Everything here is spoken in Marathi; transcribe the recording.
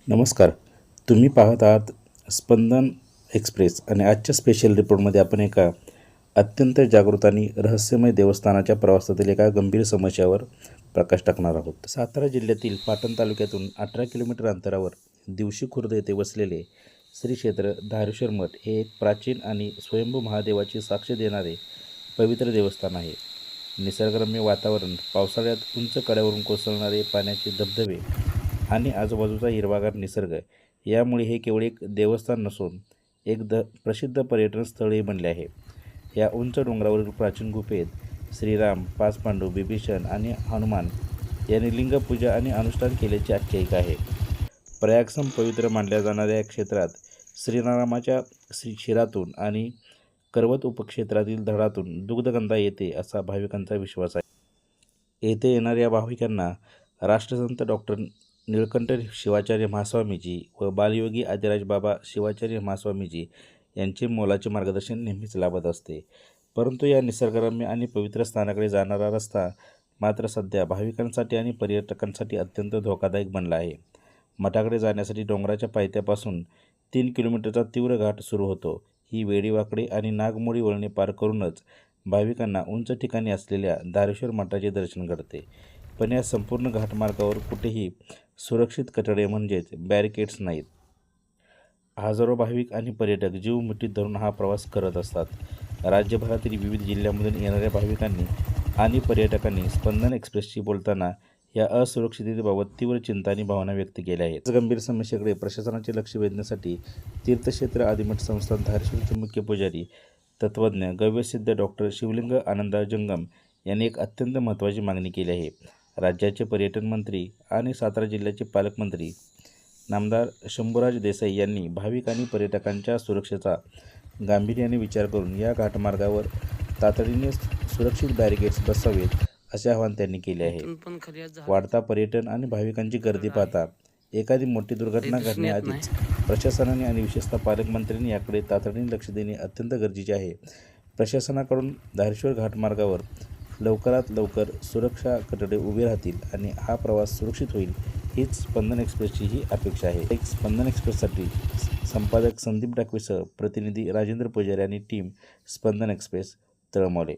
नमस्कार. तुम्ही पाहत आहात स्पंदन एक्सप्रेस आणि आजच्या स्पेशल रिपोर्टमध्ये आपण एका अत्यंत जागृत आणि रहस्यमय देवस्थानाच्या प्रवासातील एका गंभीर समस्यावर प्रकाश टाकणार आहोत. सातारा जिल्ह्यातील पाटण तालुक्यातून 18 किलोमीटर अंतरावर दिवशी खुर्द येथे वसलेले श्री क्षेत्र धारेश्वर मठ हे एक प्राचीन आणि स्वयंभू महादेवाची साक्ष देणारे पवित्र देवस्थान आहे. निसर्गरम्य वातावरण, पावसाळ्यात उंच कड्यावरून कोसळणारे पाण्याचे धबधबे आणि आजूबाजूचा हिरवागार निसर्ग यामुळे हे केवळ एक देवस्थान नसून एक प्रसिद्ध पर्यटन स्थळही बनले आहे. या उंच डोंगरावरील प्राचीन गुफेत श्रीराम, 5 पांडव, बिभीषण आणि हनुमान यांनी लिंगपूजा आणि अनुष्ठान केल्याची आख्यायिका आहे. प्रयागसम पवित्र मानल्या जाणाऱ्या या क्षेत्रात श्रीरामाच्या शिरातून आणि पर्वत उपक्षेत्रातील धडातून दुग्धगंधा येते असा भाविकांचा विश्वास आहे. येथे येणाऱ्या भाविकांना राष्ट्रसंत डॉक्टर निळकंठ शिवाचार्य महास्वामीजी व बालयोगी आदिराज बाबा शिवाचार्य महास्वामीजी यांचे मोलाचे मार्गदर्शन नेहमीच लाभत असते. परंतु या निसर्गरम्य आणि पवित्र स्थानाकडे जाणारा रस्ता मात्र सध्या भाविकांसाठी आणि पर्यटकांसाठी अत्यंत धोकादायक बनला आहे. मठाकडे जाण्यासाठी डोंगराच्या पायथ्यापासून 3 किलोमीटरचा तीव्र घाट सुरू होतो. ही वेडीवाकडे आणि नागमोडी वळणे पार करूनच भाविकांना उंच ठिकाणी असलेल्या धारेश्वर मठाचे दर्शन घडते. पण या संपूर्ण घाटमार्गावर कुठेही सुरक्षित कठडे म्हणजेच बॅरिकेड्स नाहीत. हजारो भाविक आणि पर्यटक जीव मुठीत धरून हा प्रवास करत असतात. राज्यभरातील विविध जिल्ह्यांमधून येणाऱ्या भाविकांनी आणि पर्यटकांनी स्पंदन एक्सप्रेसशी बोलताना या असुरक्षिततेबाबत तीव्र चिंता आणि भावना व्यक्त केल्या आहेत. गंभीर समस्येकडे प्रशासनाचे लक्ष वेधण्यासाठी तीर्थक्षेत्र आदिमठ संस्थान धारेश्वरचे मुख्य पुजारी तत्त्वज्ञ गव्यसिद्ध डॉक्टर शिवलिंग आनंद जंगम यांनी एक अत्यंत महत्त्वाची मागणी केली आहे. राज्याचे पर्यटन मंत्री आणि सातारा जिल्ह्याचे पालकमंत्री नामदार शंभूराज देसाई यांनी भाविक आणि पर्यटकांच्या सुरक्षेचा गांभीर्याने विचार करून या घाटमार्गावर तातडीने सुरक्षित बॅरिकेड्स बसवावेत असे आवाहन त्यांनी केले आहे. वाढता पर्यटन आणि भाविकांची गर्दी पाहता एखादी मोठी दुर्घटना घडण्याआधीच प्रशासनाने आणि विशेषतः पालकमंत्र्यांनी याकडे तातडीने लक्ष देणे अत्यंत गरजेचे आहे. प्रशासनाकडून धारेश्वर घाटमार्गावर लवकरात लवकर सुरक्षा कठडे उभे राहतील आणि हा प्रवास सुरक्षित होईल हीच स्पंदन एक्सप्रेसची ही अपेक्षा आहे. स्पंदन एक्सप्रेससाठी संपादक संदीप डाकवेसह प्रतिनिधी राजेंद्र पुजारी आणि टीम स्पंदन एक्सप्रेस, तळमोले.